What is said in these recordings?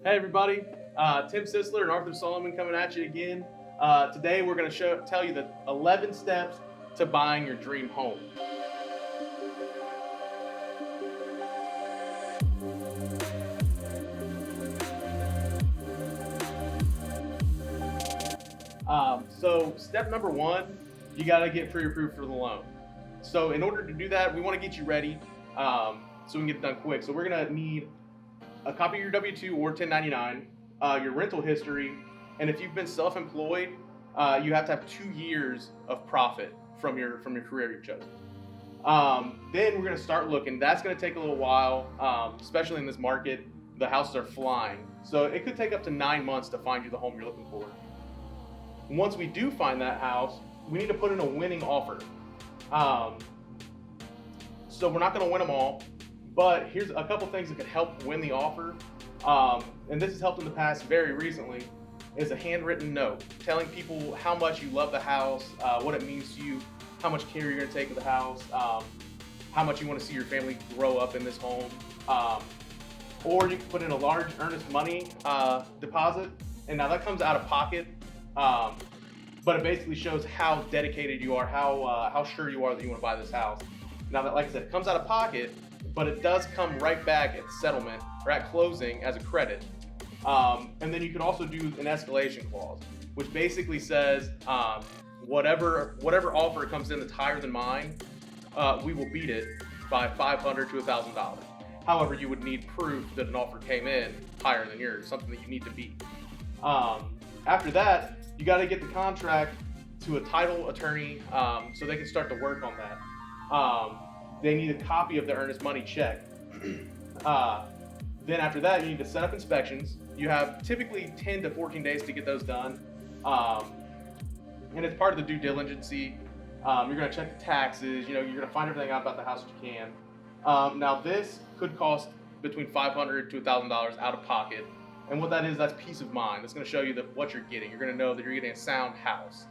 Hey everybody, Tim Sisler and Arthur Solomon coming at you again. Today we're going to tell you the 11 steps to buying your dream home. So step number one, you got to get pre-approved for the loan. So in order to do that, we want to get you ready so we can get it done quick. So we're going to need a copy of your W-2 or 1099, your rental history, and if you've been self-employed, you have to have 2 years of profit from your career you've chosen. Then we're going to start looking. That's going to take a little while, especially in this market. The houses are flying, so it could take up to 9 months to find you the home you're looking for. Once we do find that house, we need to put in a winning offer. So we're not going to win them all, but here's a couple things that could help win the offer. And this has helped in the past very recently, is a handwritten note telling people how much you love the house, what it means to you, how much care you're going to take of the house, how much you want to see your family grow up in this home. Or you can put in a large earnest money deposit, and now that comes out of pocket, but it basically shows how dedicated you are, how sure you are that you want to buy this house. Now that, like I said, it comes out of pocket, but it does come right back at settlement or at closing as a credit. And then you can also do an escalation clause, which basically says whatever offer comes in that's higher than mine, we will beat it by $500 to $1,000. However, you would need proof that an offer came in higher than yours, something that you need to beat. After that, you got to get the contract to a title attorney so they can start to work on that. They need a copy of the earnest money check. Then after that, you need to set up inspections. You have typically 10 to 14 days to get those done. And it's part of the due diligence. You're going to check the taxes. You're going to find everything out about the house that you can. Now this could cost between $500 to $1,000 out of pocket. And what that is, that's peace of mind. That's going to show you what you're getting. You're going to know that you're getting a sound house.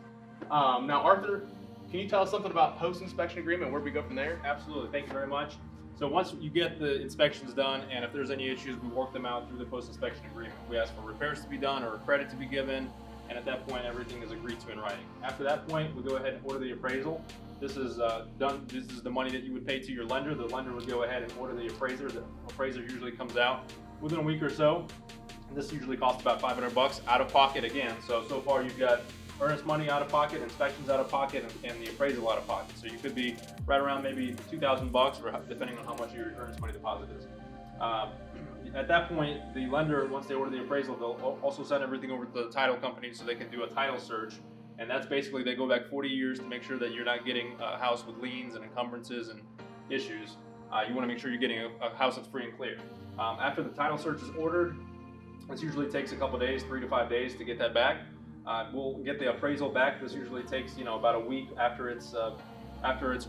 Now, Arthur, can you tell us something about post-inspection agreement? Where do we go from there? Absolutely. Thank you very much. So once you get the inspections done, and if there's any issues, we work them out through the post-inspection agreement. We ask for repairs to be done or a credit to be given, and at that point, everything is agreed to in writing. After that point, we go ahead and order the appraisal. This is done. This is the money that you would pay to your lender. The lender would go ahead and order the appraiser. The appraiser usually comes out within a week or so. This usually costs about $500 out of pocket again. So far you've got earnest money out of pocket, inspections out of pocket, and the appraisal out of pocket. So you could be right around maybe $2,000, or depending on how much your earnest money deposit is. At that point, the lender, once they order the appraisal, they'll also send everything over to the title company so they can do a title search. And that's basically, they go back 40 years to make sure that you're not getting a house with liens and encumbrances and issues. You want to make sure you're getting a house that's free and clear. After the title search is ordered, this usually takes a couple days, 3 to 5 days to get that back. We'll get the appraisal back. This usually takes about a week after it's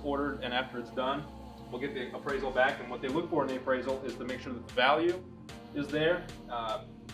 ordered and after it's done. We'll get the appraisal back, and what they look for in the appraisal is to make sure that the value is there.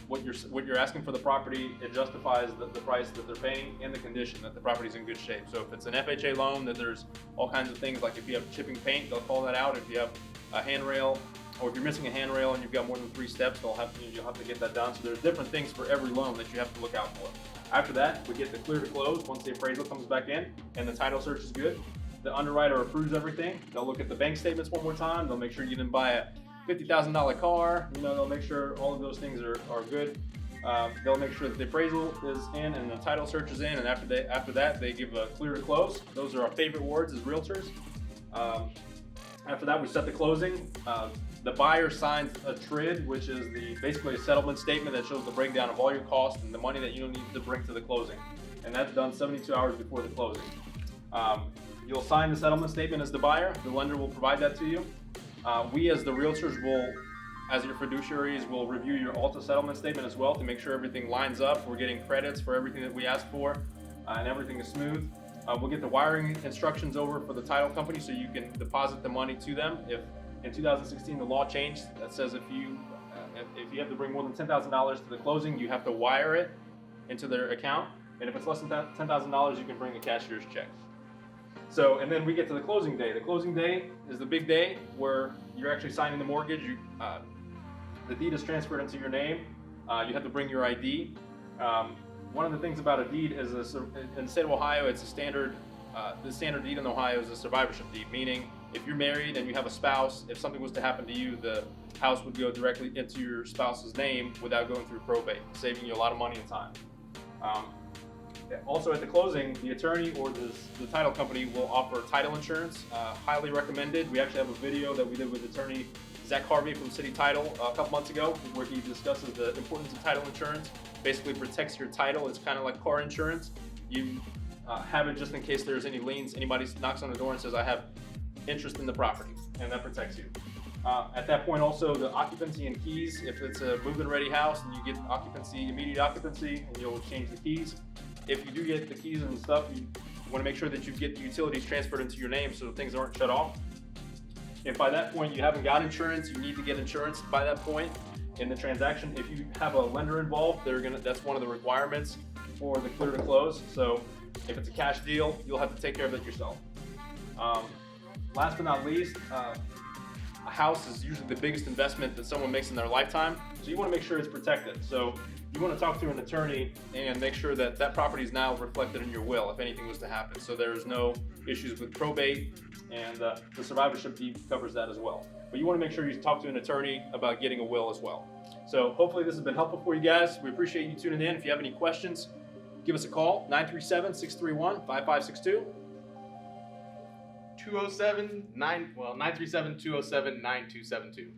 What you're asking for the property, it justifies the price that they're paying, and the condition, that the property's in good shape. So if it's an FHA loan, that there's all kinds of things, like if you have chipping paint, they'll call that out. If you have a handrail, or if you're missing a handrail and you've got more than 3 steps, you'll have to get that done. So there's different things for every loan that you have to look out for. After that, we get the clear to close once the appraisal comes back in and the title search is good. The underwriter approves everything. They'll look at the bank statements one more time. They'll make sure you didn't buy a $50,000 car. They'll make sure all of those things are good. They'll make sure that the appraisal is in and the title search is in, and after that, they give a clear to close. Those are our favorite words as realtors. After that, we set the closing. The buyer signs a TRID, which is basically a settlement statement that shows the breakdown of all your costs and the money that you need to bring to the closing. And that's done 72 hours before the closing. You'll sign the settlement statement as the buyer. The lender will provide that to you. We as the realtors as your fiduciaries, will review your Alta settlement statement as well to make sure everything lines up. We're getting credits for everything that we asked for, and everything is smooth. We'll get the wiring instructions over for the title company so you can deposit the money to them. If in 2016 the law changed that says if you have to bring more than $10,000 to the closing, you have to wire it into their account. And if it's less than $10,000, you can bring a cashier's check. So, and then we get to the closing day. The closing day is the big day where you're actually signing the mortgage. The deed is transferred into your name. You have to bring your ID. One of the things about a deed is in the state of Ohio, it's a standard. The standard deed in Ohio is a survivorship deed, meaning if you're married and you have a spouse, if something was to happen to you, the house would go directly into your spouse's name without going through probate, saving you a lot of money and time. Also at the closing, the attorney or the title company will offer title insurance, highly recommended. We actually have a video that we did with attorney Zach Harvey from City Title a couple months ago where he discusses the importance of title insurance. Basically protects your title. It's kind of like car insurance. You have it just in case there's any liens. Anybody knocks on the door and says, I have interest in the property, and that protects you. At that point also, the occupancy and keys, if it's a move-in ready house and you get occupancy, immediate occupancy, and you'll change the keys. If you do get the keys and stuff, you want to make sure that you get the utilities transferred into your name so things aren't shut off. If by that point you haven't got insurance, you need to get insurance by that point in the transaction. If you have a lender involved, that's one of the requirements for the clear to close. So if it's a cash deal, you'll have to take care of it yourself. Last but not least, a house is usually the biggest investment that someone makes in their lifetime, so you want to make sure it's protected. So you want to talk to an attorney and make sure that that property is now reflected in your will if anything was to happen. So there's no issues with probate, and the survivorship deed covers that as well. But you want to make sure you talk to an attorney about getting a will as well. So hopefully this has been helpful for you guys. We appreciate you tuning in. If you have any questions, give us a call, 937-631-5562. 937-207-9272.